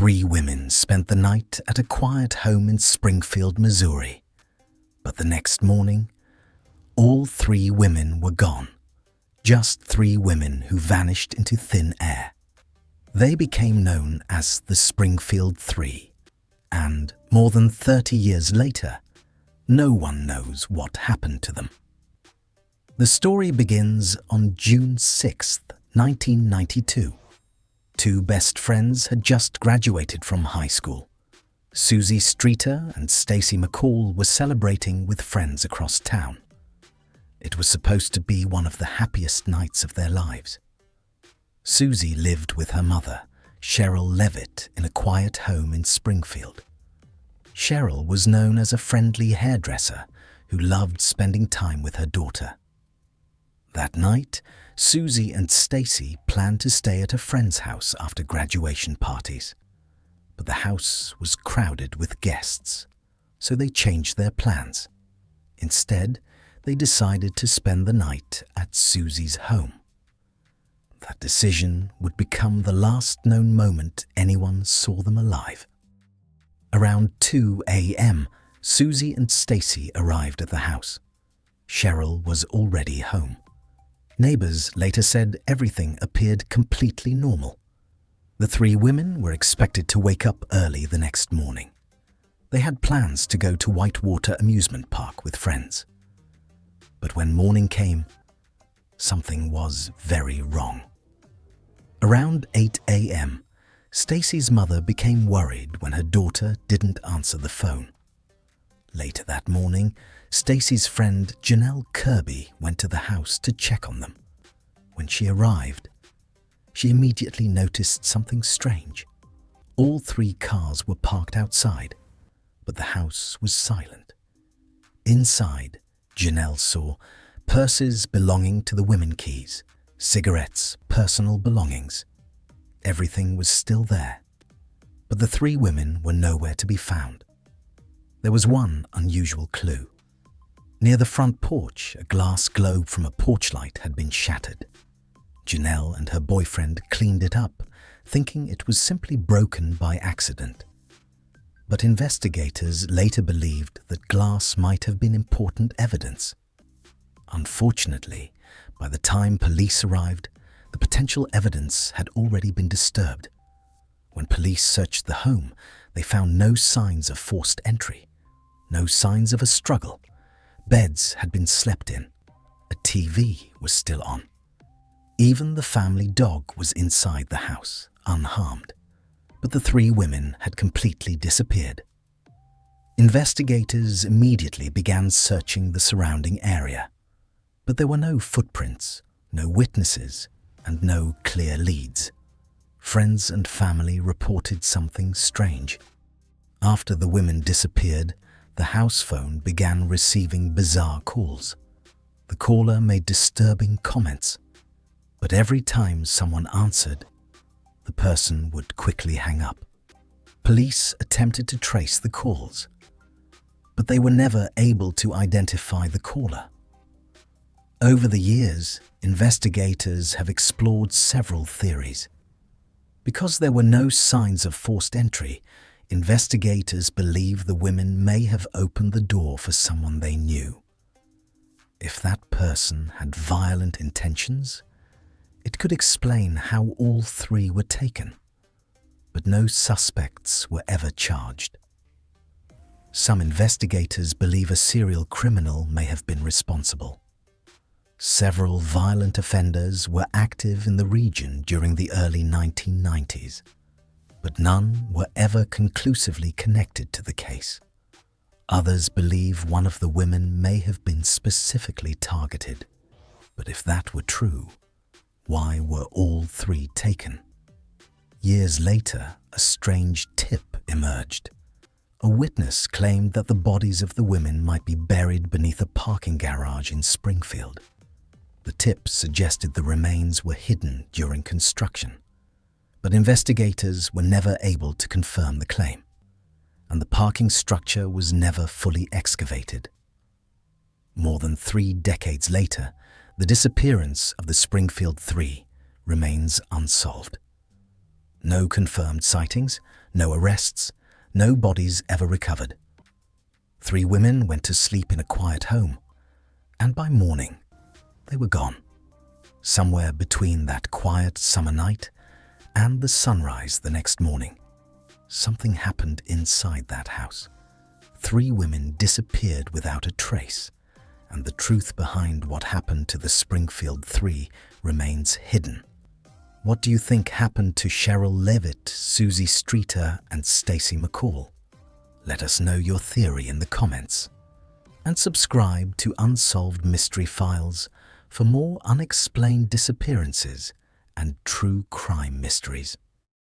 Three women spent the night at a quiet home in Springfield, Missouri. But the next morning, all three women were gone. Just three women who vanished into thin air. They became known as the Springfield Three, and more than 30 years later, no one knows what happened to them. The story begins on June 6, 1992. Two best friends had just graduated from high school. Susie Streeter and Stacy McCall were celebrating with friends across town. It was supposed to be one of the happiest nights of their lives. Susie lived with her mother, Cheryl Levitt, in a quiet home in Springfield. Cheryl was known as a friendly hairdresser who loved spending time with her daughter. That night, Susie and Stacy planned to stay at a friend's house after graduation parties. But the house was crowded with guests, so they changed their plans. Instead, they decided to spend the night at Susie's home. That decision would become the last known moment anyone saw them alive. Around 2 a.m., Susie and Stacy arrived at the house. Cheryl was already home. Neighbors later said everything appeared completely normal. The three women were expected to wake up early the next morning. They had plans to go to Whitewater Amusement Park with friends. But when morning came, something was very wrong. Around 8 a.m., Stacy's mother became worried when her daughter didn't answer the phone. Later that morning, Stacy's friend Janelle Kirby went to the house to check on them. When she arrived, she immediately noticed something strange. All three cars were parked outside, but the house was silent. Inside, Janelle saw purses belonging to the women keys, cigarettes, personal belongings. Everything was still there, but the three women were nowhere to be found. There was one unusual clue. Near the front porch, a glass globe from a porch light had been shattered. Janelle and her boyfriend cleaned it up, thinking it was simply broken by accident. But investigators later believed that glass might have been important evidence. Unfortunately, by the time police arrived, the potential evidence had already been disturbed. When police searched the home, they found no signs of forced entry, no signs of a struggle. Beds had been slept in. A TV was still on. Even the family dog was inside the house, unharmed. But the three women had completely disappeared. Investigators immediately began searching the surrounding area. But there were no footprints, no witnesses, and no clear leads. Friends and family reported something strange. After the women disappeared, the house phone began receiving bizarre calls. The caller made disturbing comments, but every time someone answered, the person would quickly hang up. Police attempted to trace the calls, but they were never able to identify the caller. Over the years, investigators have explored several theories. Because there were no signs of forced entry, investigators believe the women may have opened the door for someone they knew. If that person had violent intentions, it could explain how all three were taken. But no suspects were ever charged. Some investigators believe a serial criminal may have been responsible. Several violent offenders were active in the region during the early 1990s. But none were ever conclusively connected to the case. Others believe one of the women may have been specifically targeted. But if that were true, why were all three taken? Years later, a strange tip emerged. A witness claimed that the bodies of the women might be buried beneath a parking garage in Springfield. The tip suggested the remains were hidden during construction. But investigators were never able to confirm the claim, and the parking structure was never fully excavated. More than 3 decades later, the disappearance of the Springfield Three remains unsolved. No confirmed sightings, no arrests, no bodies ever recovered. 3 women went to sleep in a quiet home, and by morning, they were gone. Somewhere between that quiet summer night and the sunrise the next morning, something happened inside that house. 3 women disappeared without a trace, and the truth behind what happened to the Springfield Three remains hidden. What do you think happened to Cheryl Levitt, Susie Streeter, and Stacey McCall? Let us know your theory in the comments. And subscribe to Unsolved Mystery Files for more unexplained disappearances and true crime mysteries.